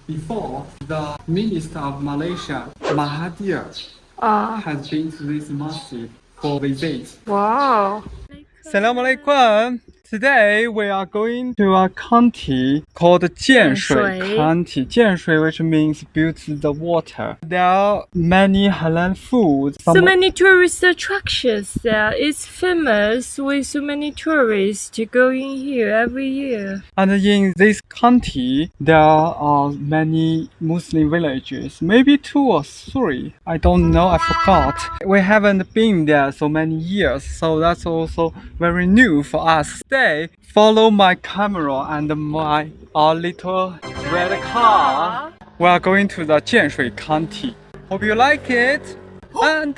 before, the Minister of Malaysia, Mahathir, has been to this mosque for visit. Wow. Salam alaikum. Today we are going to a county called Jianshui County. Jianshui, which means beauty the water. There are many halal foods. So many tourist attractions there. It's famous with so many tourists going here every year. And in this county, there are many Muslim villages, maybe 2 or 3. I don't know, I forgot. We haven't been there so many years, so that's also very new for us. Today, follow my camera and my little red car. We are going to the Jianshui County. Hope you like it. And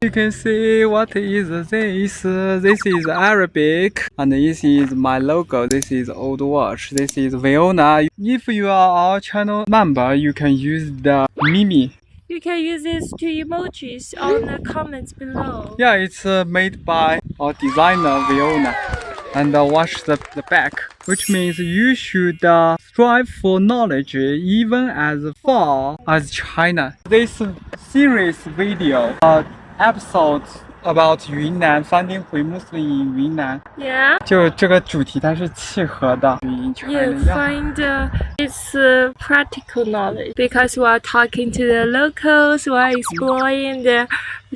you can see what is this. This is Arabic, and this is my logo. This is old watch. This is Viona. If you are our channel member, you can use the Mimi. You can use these 2 emojis on the comments below. Yeah, it's made by our designer Viona. And watch the back, which means you should strive for knowledge even as far as China. This series video, episode about Yunnan, finding Hui Muslim in Yunnan. Yeah. 就这个主题它是契合的。You find it's practical knowledge because we are talking to the locals, we are exploring the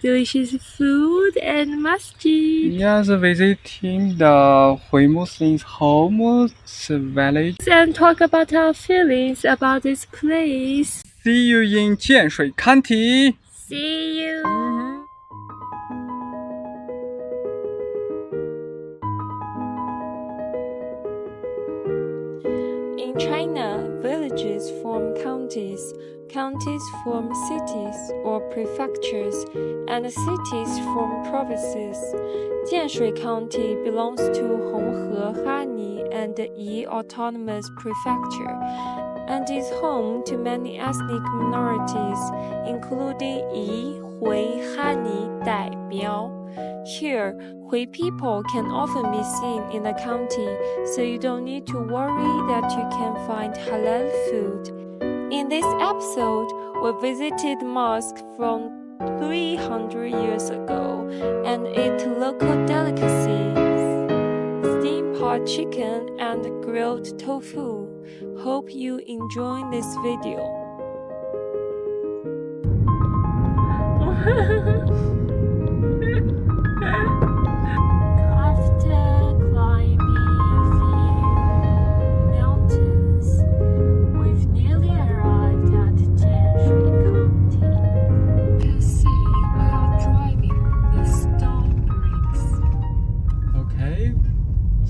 delicious food and masjid. Yes, visiting the Hui Muslims' home village. And talk about our feelings about this place. See you in Jianshui County. See you. In China, villages form counties, counties form cities or prefectures, and cities form provinces. Jianshui County belongs to Honghe, Hani, and Yi Autonomous Prefecture, and is home to many ethnic minorities, including Yi, Hui, Hani, Dai, Miao. Here, Hui people can often be seen in the county, so you don't need to worry that you can find halal food. In this episode, we visited mosque from 300 years ago and ate local delicacies, steamed pot chicken and grilled tofu. Hope you enjoy this video. After climbing the mountains, we've nearly arrived at Jianshui County. You can see we are driving the stone bricks. Okay,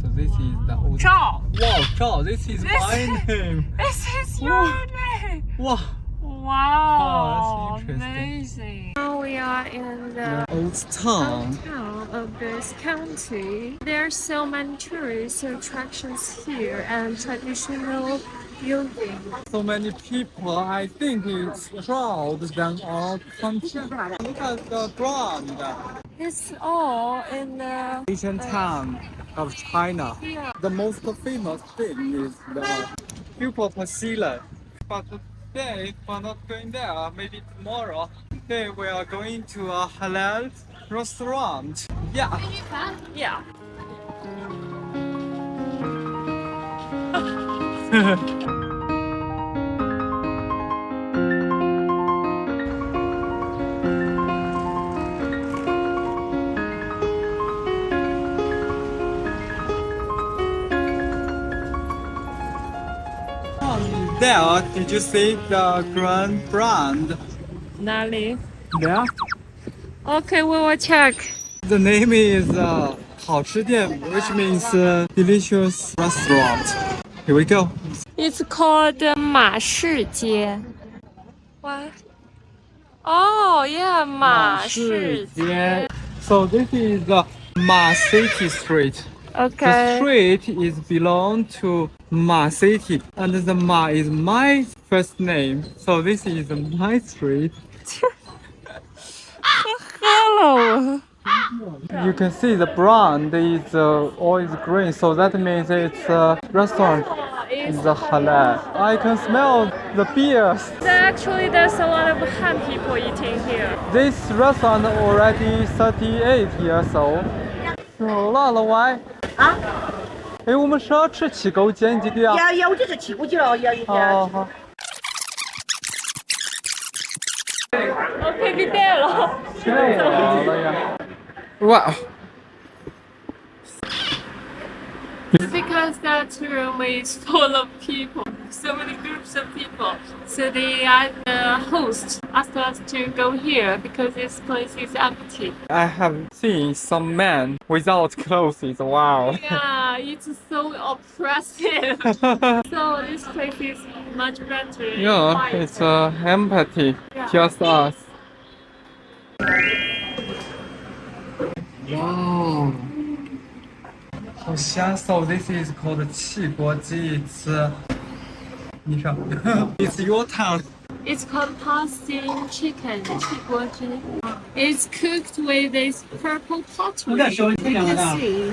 so this is the old. Zhao! Wow, Zhao, this is my name. This is your name! Wow. Wow, that's interesting. amazing. Now we are in the Old town. town of this county. There are so many tourist attractions here and traditional buildings. So many people, I think it's crowded than our country. Look at the ground. It's all in the Asian town of China. yeah. The most famous thing is the Pupil Pavilion. But today we're not going there, maybe tomorrow. Today we are going to a halal restaurant. Yeah. Yeah. There, did you see the grand brand? 哪里? There. Okay, we will check. The name is 好吃店, which means delicious restaurant. Here we go. It's called 马市街. What? Oh, yeah, 马市街. So this is the Ma City Street. Okay. The street is belong to Ma City, and the Ma is my first name. So this is my street. Hello. You can see the brand is always green, so that means it's a restaurant. is the halal. I can smell the beers. Actually, there's a lot of Han people eating here. This restaurant already 38 years old. 走了，老歪。啊，哎，我们是要吃起狗煎鸡的啊。要就是起锅鸡了，要一天。好好。OK， 必带了。太好了呀！哇。Because that room is full of people, so many groups of people. So the host asked us to go here because this place is empty. I have seen some men without clothes. Wow. Yeah, it's so oppressive. So this place is much better. Yeah, quieter. it's empty. Yeah. Just us. Wow. 好香 So this is called 汽锅鸡 It's 你说 It's your tongue. It's called hot steamed chicken, 汽锅鸡. It's cooked with this purple pottery. You can see.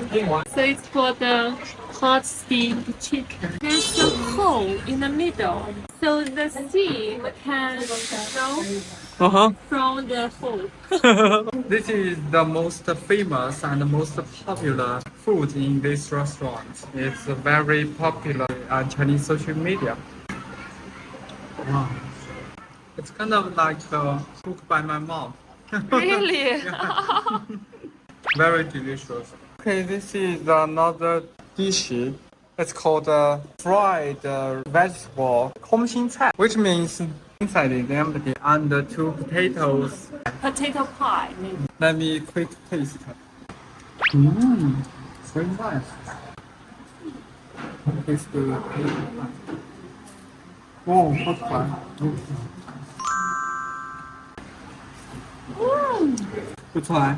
So it's for the hot steamed chicken. There's a hole in the middle, so the steam can go from the hole. This is the most famous and most popular food in this restaurant. It's very popular on Chinese social media. Wow. It's kind of like cooked by my mom. Really? Very delicious. Okay, this is another dish. It's called fried vegetable 空心菜, which means inside is empty and 2 potatoes. Potato pie. Let me quick taste. Mmm, very nice. It's good. Oh, hot fire. Good try.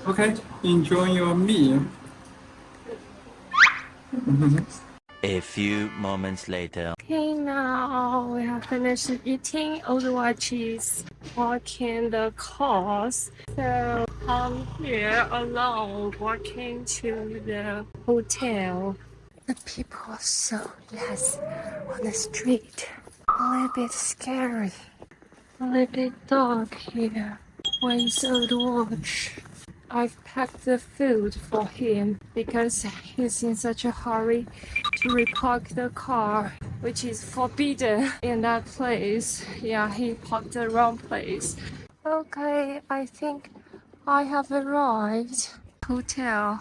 Okay, enjoy your meal. A few moments later. Okay, now we have finished eating. Otherwise, is walking the course. So I'm here alone walking to the hotel. The people are so less on the street. A little bit scary. A little bit dark here. With old watch. I've packed the food for him because he's in such a hurry to repark the car, which is forbidden in that place. Yeah, he parked the wrong place. Okay, I think I have arrived. Hotel.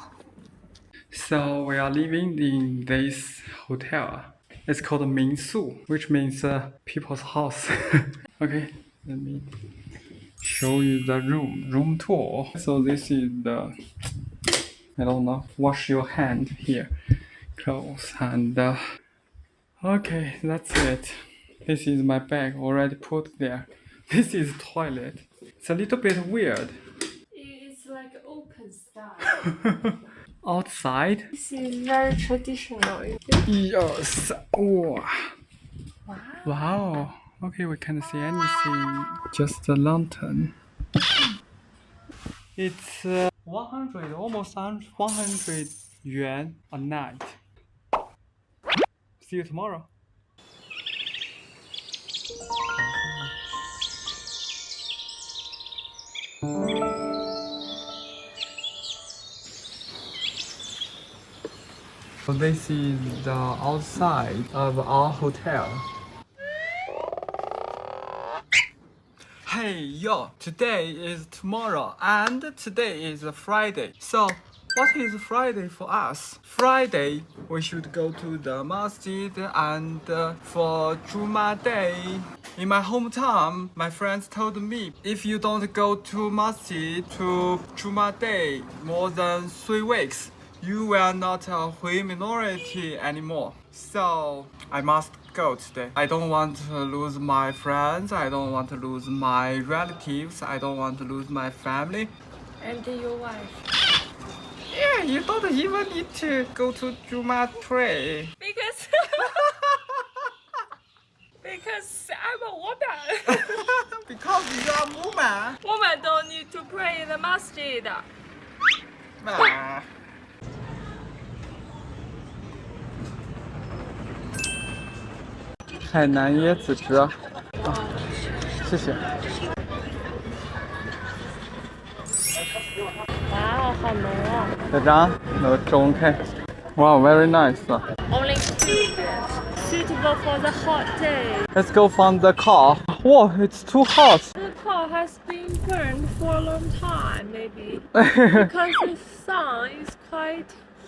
So we are living in this hotel. It's called Min Su, which means people's house. Okay, let me show you the room tour. So this is the, I don't know, wash your hand here, clothes, and okay, that's it. This is my bag already put there. This is toilet. It's a little bit weird. It's like open style. Outside. This is very traditional. Yes. Wow. Wow. Okay, we can't see anything. Just a lantern. It's 100, almost 100 yuan a night. See you tomorrow. So this is the outside of our hotel. Hey yo, today is tomorrow and today is Friday. So what is Friday for us? Friday we should go to the masjid and for Jumah day. In my hometown, my friends told me if you don't go to masjid to Jumah day more than 3 weeks, you will not a Hui minority anymore. So I must go today. I don't want to lose my friends. I don't want to lose my relatives. I don't want to lose my family. And your wife. Yeah, you don't even need to go to Juma pray. Because I'm a woman. Because you are woman. Women don't need to pray in the masjid. 啊海南椰子汁啊，谢谢。哇，好浓哦。这张no 中开。Wow, very nice. Only suitable for the hot day. Let's go find the car. Whoa, it's too hot. The car has been burned for a long time, maybe. Because the sun is quite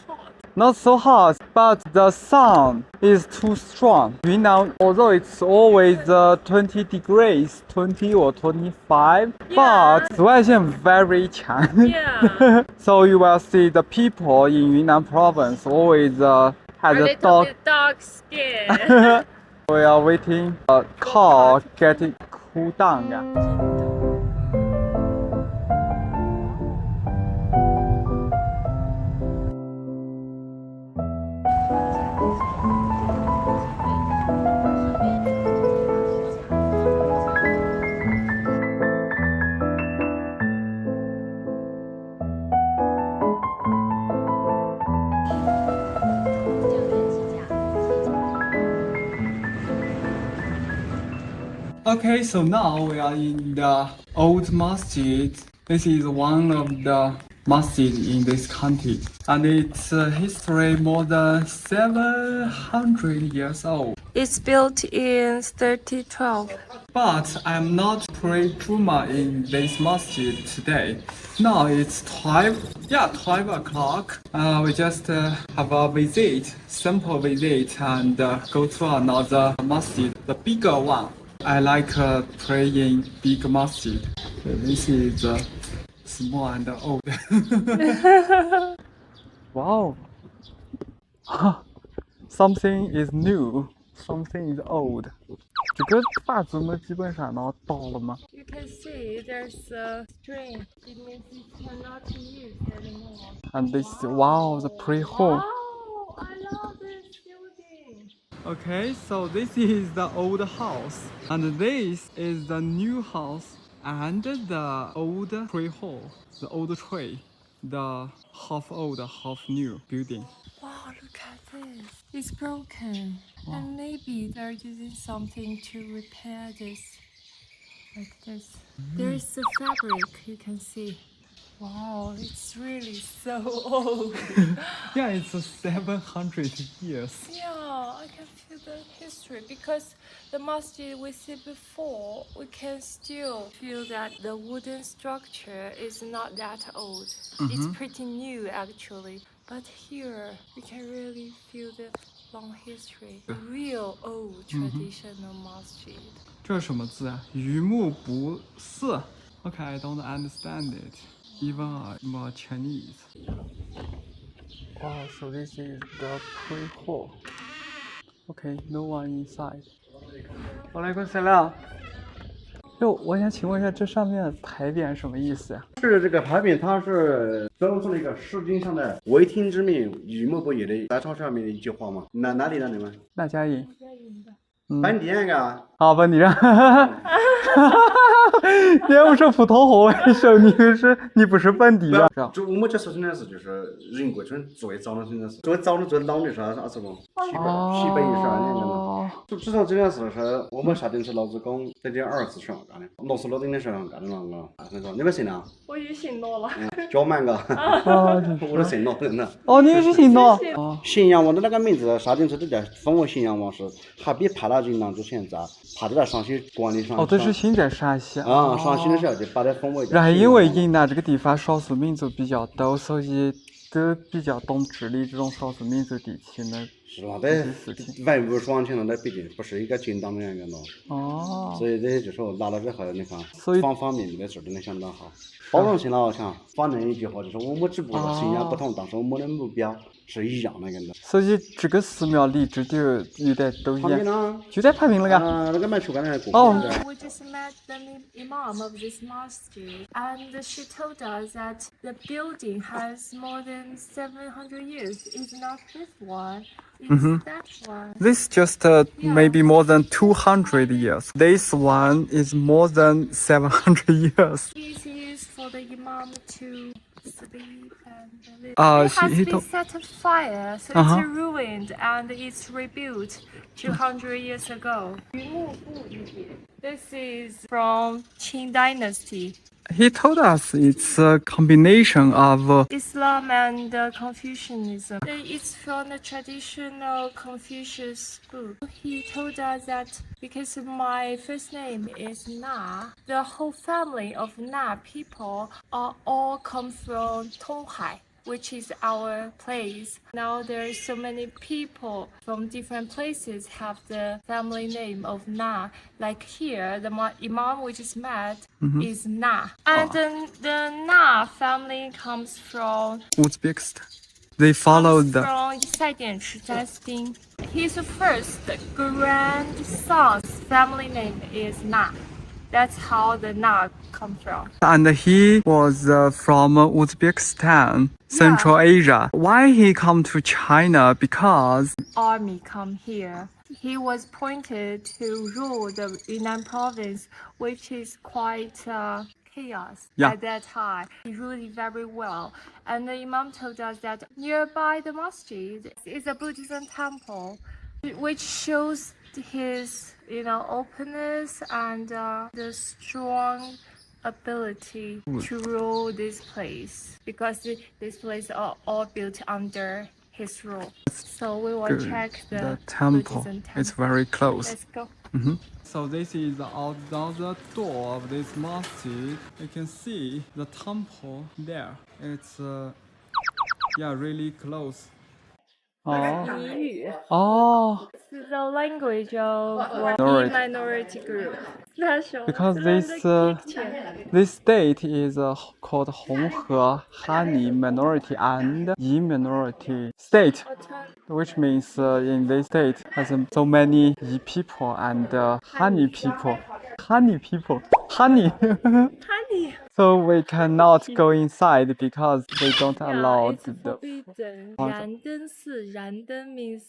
hot. Not so hot, but the sun is too strong. Yunnan, although it's always 20 degrees, 20 or 25, Yeah. but 紫外线 very 强. Yeah. So you will see the people in Yunnan Province always has A a little dark. bit dark skin. We are waiting a car getting cool down. Yeah. Okay, so now we are in the old masjid. This is one of the masjid in this county, and its history more than 700 years old. It's built in 3012. But I'm not pray Jumah in this masjid today. Now it's 12 o'clock. We just have a visit, simple visit, and go to another masjid, the bigger one. I like praying big masjid. This is small and old. Wow. Something is new, something is old. 这个把子们基本上都到了吗？ You can see there's a string. It means it cannot be used anymore. And this, wow, the pre-home. Wow, I love this building. Okay, so this is the old house, and this is the new house, and the old pre-home, the old tree, the half old, half new building. Wow, look at this. It's broken. And maybe they're using something to repair this. Like this. There's the fabric, you can see. Wow, it's really so old. Yeah, it's 700 years. Yeah, I can feel the history because the masjid we see before, we can still feel that the wooden structure is not that old. It's pretty new actually. But here, we can really feel the long history. The real old traditional masjid. 这是什么字啊？榆木不四。Okay, I don't understand it. Even more Chinese. Wow, so this is the pre-hall. Okay, no one inside. 我来个salam。就我想请问一下，这上面的牌匾什么意思呀？是这个牌匾，它是标出了一个《诗经》上的“为听之命，与莫不也”的来抄上面的一句话吗？哪里的你们？那家营。本地人啊。啊，本地人。你又不是普通话为生，你不是本地人。就我们这说真的是就是人国村最早的真的是最早的最老的是啥子不？西北12年的嘛。就至少这件事是我们下定是老子讲这点儿子时候干的，罗斯罗丁的时候干的了啊。你说你们信啊？我也信诺了。叫满个。我都信诺真的。哦，你也是信诺。信阳王的那个名字，沙丁村这叫封为信阳王是，还比派到云南之前在派到陕西管理上。哦，对，是现在陕西。啊，陕西的时候就把它封为。然后因为云南这个地方少数民族比较多，所以都比较懂治理这种少数民族地区的。是那得文武双全了，那毕竟不是一个正当的那个喏。哦。所以这就说拿了之后，你看所以方方面面的事真的相当好，包容性了强。反正一句话就是我们只不过信仰不同，但是我们的目标是一样的，跟着。所以这个寺庙离这点有点都一样。就在旁边那个。那个卖出干的过。哦。We just met the imam of this mosque, and she told us that the building has more than 700 years. It's not this one. That one. This just maybe more than 200 years. This one is more than 700 years. This is for the imam to sleep and live. Uh, It has he been told- set on fire, so Uh-huh. it's ruined and it's rebuilt 200 years ago. This is from Qing Dynasty. He told us it's a combination of Islam and Confucianism. It's from the traditional Confucius book. He told us that because my first name is Na, the whole family of Na people are all come from Honghe, which is our place. Now there are so many people from different places have the family name of Na. Like here, the Imam we just met is Na. And the Na family comes from Uzbekistan. They followed the. from 赛典池dynasty. His first grandson's family name is Na. That's how the Na come from. And he was from Uzbekistan, Central Asia. Why he come to China? Because Army come here. He was appointed to rule the Yunnan Province, which is quite chaos at that time. He ruled it very well. And the Imam told us that nearby the masjid is a Buddhism temple, which shows his, openness and the strong ability to rule this place, because this place are all built under his rule. So we will check the temple. Buddhism temple. It's very close. Let's go. So this is another door of this masjid. You can see the temple there. It's really close. Oh. It's the language of minority group. Special. Because this state is called Honghe, Hani minority and Yi minority state, which means in this state has so many Yi people and Hani people. Hani people. Hani. Hani. So we cannot go inside because they don't allow it's the. forbidden. 燃灯寺, 燃灯 means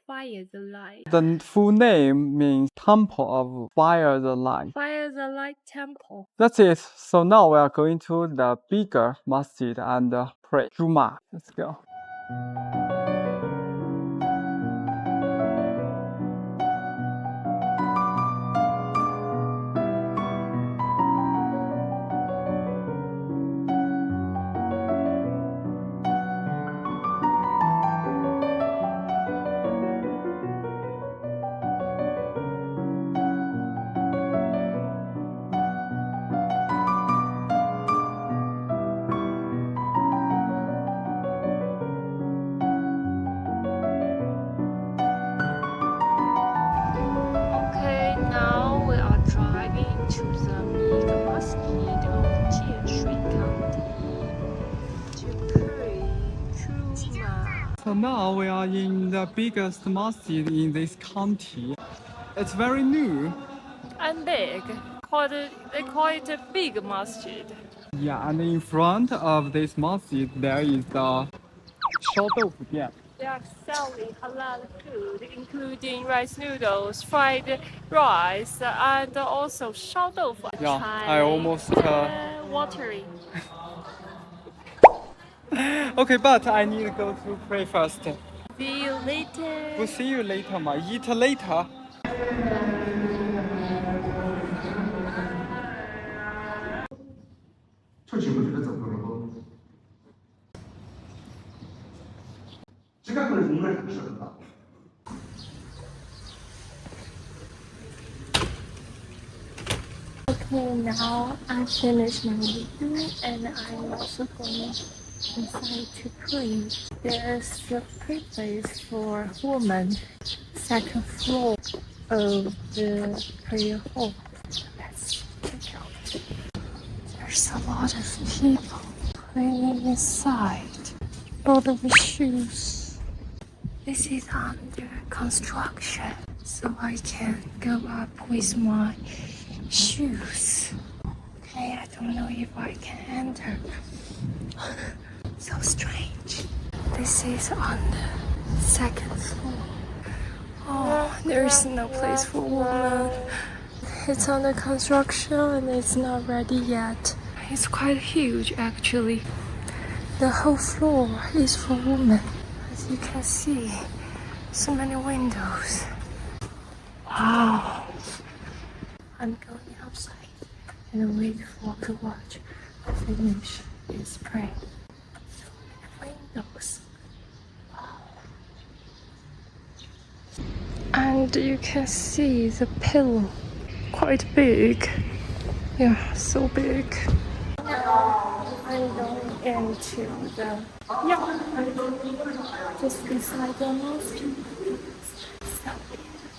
fire the light. The full name means Temple of Fire the Light. Fire the light temple. That's it. So now we are going to the bigger masjid and pray. Jumah. Let's go. Okay, now we are driving to the big masjid of Jianshui County to pray Jumah. So now we are in the biggest masjid in this county. It's very new. And big. They call it a big masjid. Yeah, and in front of this masjid there is the 烧豆腐店. They are selling halal food, including rice noodles, fried rice, and also 烧豆腐. Yeah, Try I almost. watery. Okay, but I need to go to pray first. See you later. We'll see you later, ma. Eat later. Okay, now I finished my meeting and I'm also going inside to pray. There's a prayer place for women, second floor of the prayer hall. Let's check out. There's a lot of people praying inside. A lot of shoes. This is under construction, so I can go up with my shoes. Okay, I don't know if I can enter. So strange. This is on the second floor. Oh, there's no place for women. It's under construction and it's not ready yet. It's quite huge actually. The whole floor is for women. As you can see, so many windows. Wow. I'm going outside and wait for the watch to finish its praying. So many windows. And you can see the pillow, quite big. Yeah, so big. Now I'm going into the just beside the mosque. So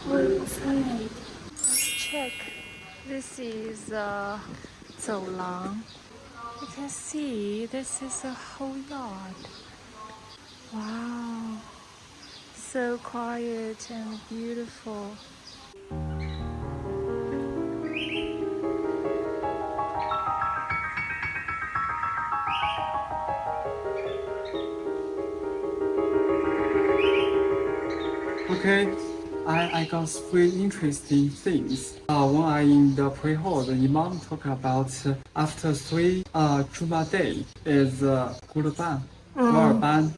beautiful inside. Let's check. This is a 走廊. You can see this is a whole yard. Wow. So quiet and beautiful. Okay, I got three interesting things. When I in the pre-hall, the Imam talk about after three Jumah day is Qurban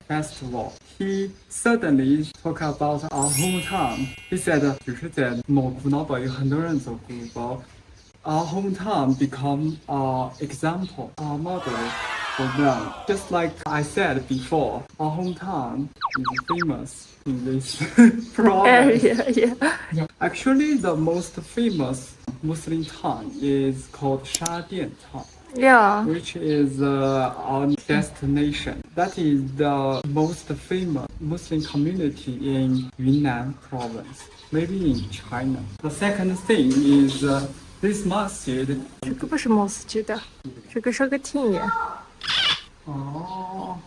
festival. He suddenly talk about our hometown. He said 只是在某古老岛有很多人走古堡。Our hometown become example, model for them. Just like I said before, our hometown is famous in this province. Yeah. Actually, the most famous Muslim town is called Shadian town, Yeah. which is our destination. That is the most famous Muslim community in Yunnan Province, maybe in China. The second thing is this masjid. 这个不是 mosque 的，这个是个庭。Oh,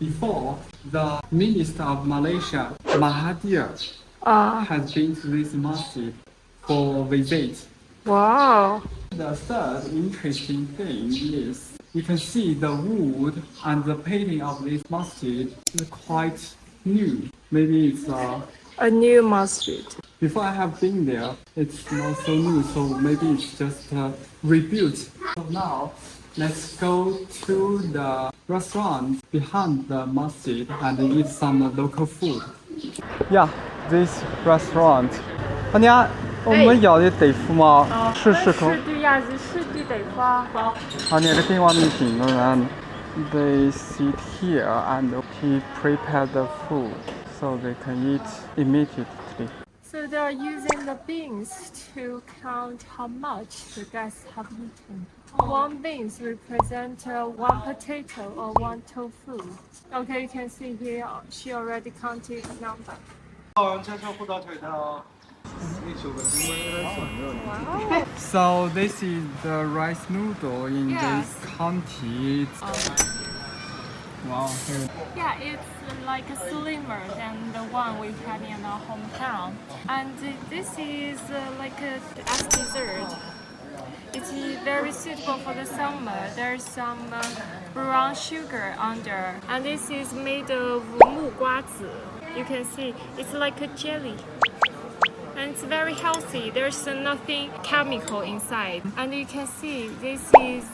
before the Minister of Malaysia, Mahathir, has been to this masjid for visit. Wow. The third interesting thing is you can see the wood and the painting of this masjid is quite new. Maybe it's A new masjid. before I have been there, it's not so new, so maybe it's just rebuilt. So now, let's go to the restaurant behind the masjid and eat some local food. Yeah, this restaurant. 阿娘，我们要的豆腐吗？试试看。对呀，是的豆腐。好，那个电话面订了然 they sit here and he prepared the food so they can eat immediately. So they are using the beans to count how much the guests have eaten. One beans represent one potato or one tofu. Okay, you can see here she already counted the number. So this is the rice noodle in Yes. this county. Wow. Yeah, it's like slimmer than the one we had in our hometown. And this is like as dessert. It's very suitable for the summer. There's some brown sugar under. And this is made of 木瓜子. You can see it's like a jelly. And it's very healthy. There's nothing chemical inside. And you can see this is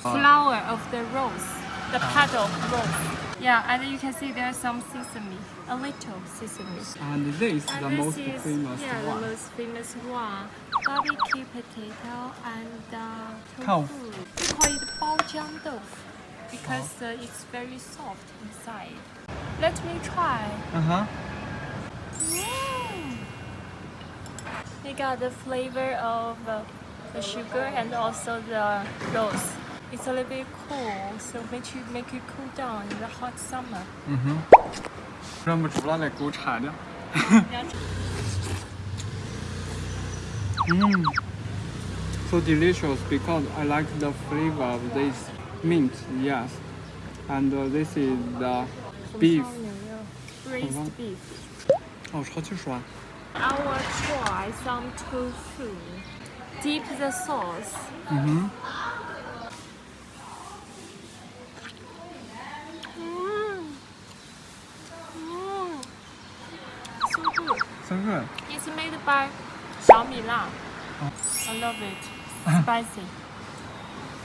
flower of the rose, the petal of rose. Yeah, and you can see there's some sesame, a little sesame. And this is the And most this is, famous yeah, one. the most famous one. Barbecue potato and Tofu. tofu. We call it 包浆豆腐 because it's very soft inside. Let me try. We got the flavor of the sugar and also the rose. It's a little bit cool, so make you cool down in the hot summer. 忍不住了，来给我馋点。So delicious because I like the flavor of this mint, yes. And this is the beef. 红烧牛肉 braised beef. 哦，超级爽。 I will try some tofu. Dip the sauce. So good. So good. It's made by 小米辣. I love it. Spicy.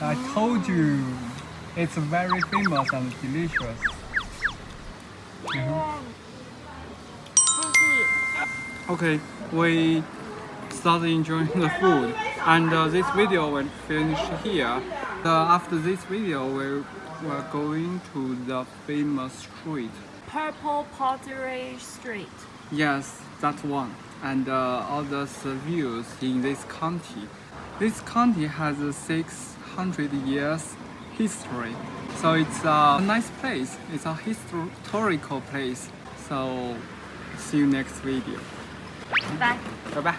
I told you. It's very famous and delicious. Okay, we started enjoying the food, and this video will finish here. After this video, we are going to the famous street. Purple Pottery Street. Yes, that one. And all the views in this county. This county has a 600 years history. So it's a nice place. It's a historical place. So see you next video. Bye. Bye bye.